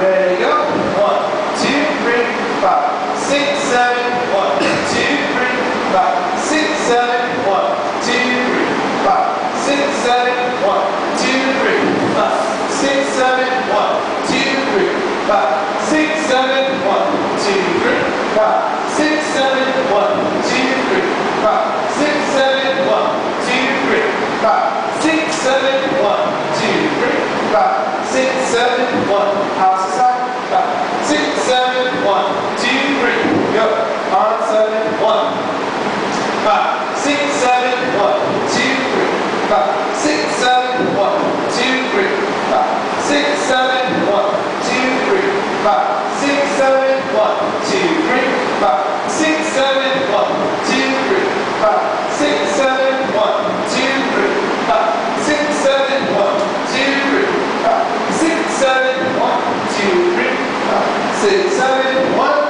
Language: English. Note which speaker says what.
Speaker 1: Ready, go. 1, 2, 3, 5, 6, 7, 1, 2, 3, 5, 6, 7, 1, 2, 3, 5, 6, 7, 1, 2, 3, 5, 6, 7, 1, 2, 3, 5, 6, 7, 1, 2, 3, 5, 6, 7, 1, 2, 3, 5, 6, 7, 1, 2, 3, 5, 6, 7, 1, 2, 3, 5, 6, 7, 1, house side, 5, 6, 7, 1, 2, 3, go, on 7, 1, 5, 6, 7, 1, 2, 3, 5, 6, 7, 1, 2, 3, 5, 6, 7, 1, 2, 3, 5, 6, 7, 1, 2, 3, 5, 6, 7, 1, 2, 3, 5, 6, 7, 1, 2, 3, 5, 6, 7, 1, 2, 3, 5, 6, 7, 1, 2, 3, 5, 6, 7, 1,